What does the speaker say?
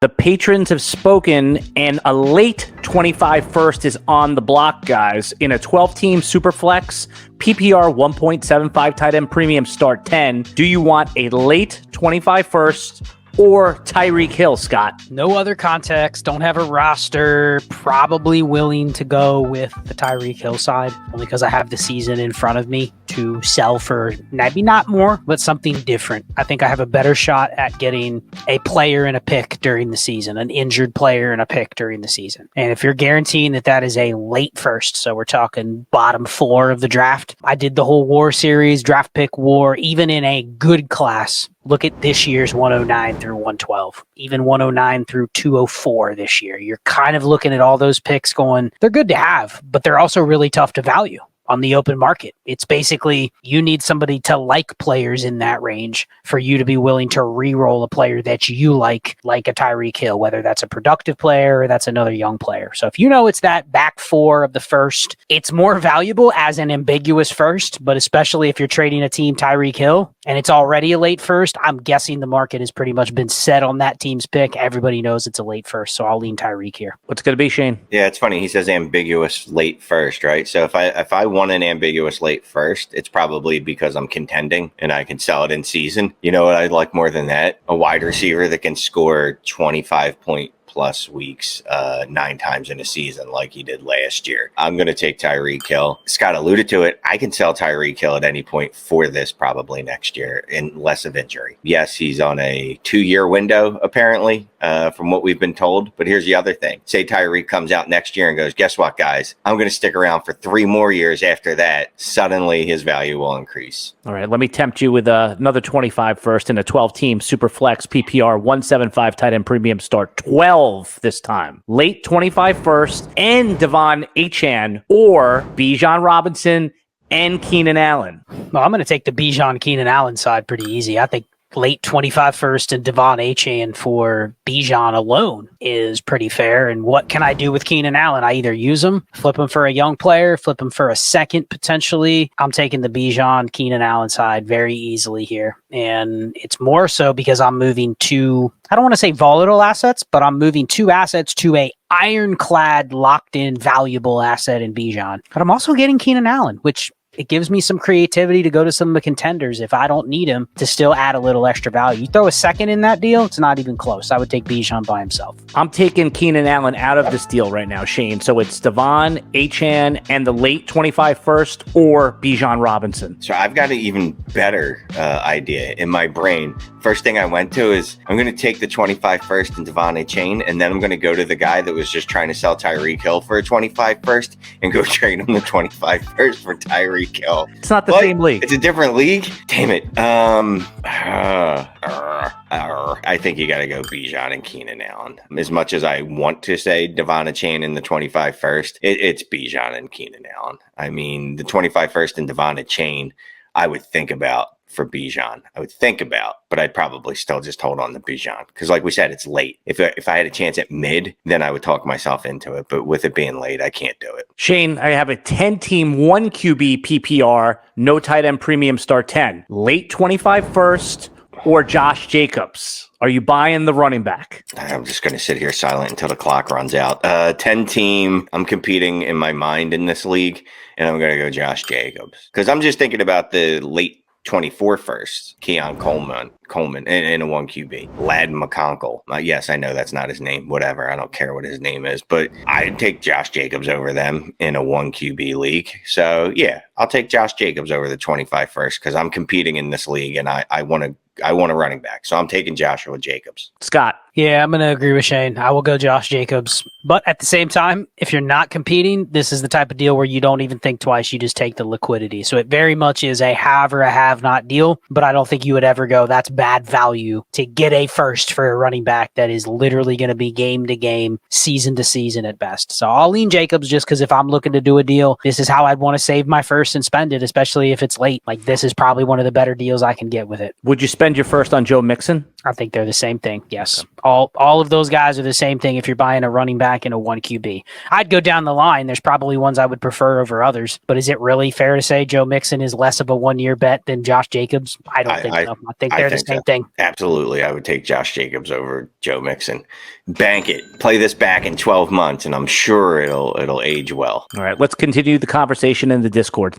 The patrons have spoken, and a late 25 first is on the block, guys. In a 12-team Superflex, PPR 1.75 tight end premium start 10, do you want a late 25 first or Tyreek Hill, Scott? No other context. Don't have a roster. Probably willing to go with the Tyreek Hill side, only because I have the season in front of me to sell for maybe not more, but something different. I think I have a better shot at getting a player and a pick during the season, an injured player and a pick during the season. And if you're guaranteeing that that is a late first, so we're talking bottom 4 of the draft, I did the whole war series, draft pick war, even in a good class. Look at this year's 109 through 112, even 109 through 204 this year. You're kind of looking at all those picks going, they're good to have, but they're also really tough to value on the open market. It's basically you need somebody to like players in that range for you to be willing to re-roll a player that you like a Tyreek Hill, whether that's a productive player or that's another young player. So if you know it's that back 4 of the first, it's more valuable as an ambiguous first, but especially if you're trading a team Tyreek Hill and it's already a late first, I'm guessing the market has pretty much been set on that team's pick. Everybody knows it's a late first, so I'll lean Tyreek here. What's going to be, Shane? Yeah, it's funny. He says ambiguous late first, right? So if I want an ambiguous late first, it's probably because I'm contending and I can sell it in season. You know what I'd like more than that? A wide receiver that can score 25-point plus weeks 9 times in a season like he did last year. I'm going to take Tyreek Hill. Scott alluded to it. I can sell Tyreek Hill at any point for this probably next year unless of injury. Yes, he's on a 2-year window apparently from what we've been told. But here's the other thing. Say Tyreek comes out next year and goes, guess what, guys? I'm going to stick around for 3 more years after that. Suddenly his value will increase. All right, let me tempt you with another 25 first in a 12-team Superflex PPR 175 tight end premium start 12 this time. Late 25 first and Devon Achane or Bijan Robinson and Keenan Allen. Well, I'm going to take the Bijan Keenan Allen side pretty easy. I think late 25 first and Devon Achane for Bijan alone is pretty fair. And what can I do with Keenan Allen? I either use him, flip him for a young player, flip him for a second potentially. I'm taking the Bijan Keenan Allen side very easily here. And it's more so because I'm moving to, I don't want to say volatile assets, but I'm moving 2 assets to a ironclad, locked in, valuable asset in Bijan. But I'm also getting Keenan Allen, which it gives me some creativity to go to some of the contenders if I don't need him to still add a little extra value. You throw a second in that deal, it's not even close. I would take Bijan by himself. I'm taking Keenan Allen out of this deal right now, Shane. So it's Devon Achane and the late 25 first or Bijan Robinson. So I've got an even better idea in my brain. First thing I went to is I'm going to take the 25 first and Devon Achane, and then I'm going to go to the guy that was just trying to sell Tyreek Hill for a 25 first and go trade him the 25 first for Tyreek Hill. It's not the same league. It's a different league. Damn it. I think you got to go Bijan and Keenan Allen. As much as I want to say Devon Achane in the 25 first, it's Bijan and Keenan Allen. I mean, the 25 first and Devon Achane, I would think about for Bijan. But I'd probably still just hold on to Bijan because, like we said, it's late. If I had a chance at mid, then I would talk myself into it. But with it being late, I can't do it. Shane, I have a 10-team 1 QB PPR, no tight end premium start 10. Late 25 first or Josh Jacobs. Are you buying the running back? I'm just going to sit here silent until the clock runs out. 10-team, I'm competing in my mind in this league, and I'm going to go Josh Jacobs because I'm just thinking about the late 24 first, Keon Coleman in a 1 QB. Lad McConkle. Yes, I know that's not his name. Whatever. I don't care what his name is. But I'd take Josh Jacobs over them in a 1 QB league. So, yeah, I'll take Josh Jacobs over the 25 first because I'm competing in this league and I want a running back. So I'm taking Joshua Jacobs. Scott. Yeah, I'm going to agree with Shane. I will go Josh Jacobs. But at the same time, if you're not competing, this is the type of deal where you don't even think twice. You just take the liquidity. So it very much is a have or a have not deal. But I don't think you would ever go, that's bad value to get a first for a running back that is literally going to be game to game, season to season at best. So I'll lean Jacobs just because if I'm looking to do a deal, this is how I'd want to save my first and spend it, especially if it's late. Like this is probably one of the better deals I can get with it. Would you spend your first on Joe Mixon? I think they're the same thing. Yes. All of those guys are the same thing if you're buying a running back and a 1 QB. I'd go down the line. There's probably ones I would prefer over others, but is it really fair to say Joe Mixon is less of a 1-year bet than Josh Jacobs? I don't think so. I think they're the same thing. Absolutely. I would take Josh Jacobs over Joe Mixon. Bank it. Play this back in 12 months, and I'm sure it'll age well. All right, let's continue the conversation in the Discord.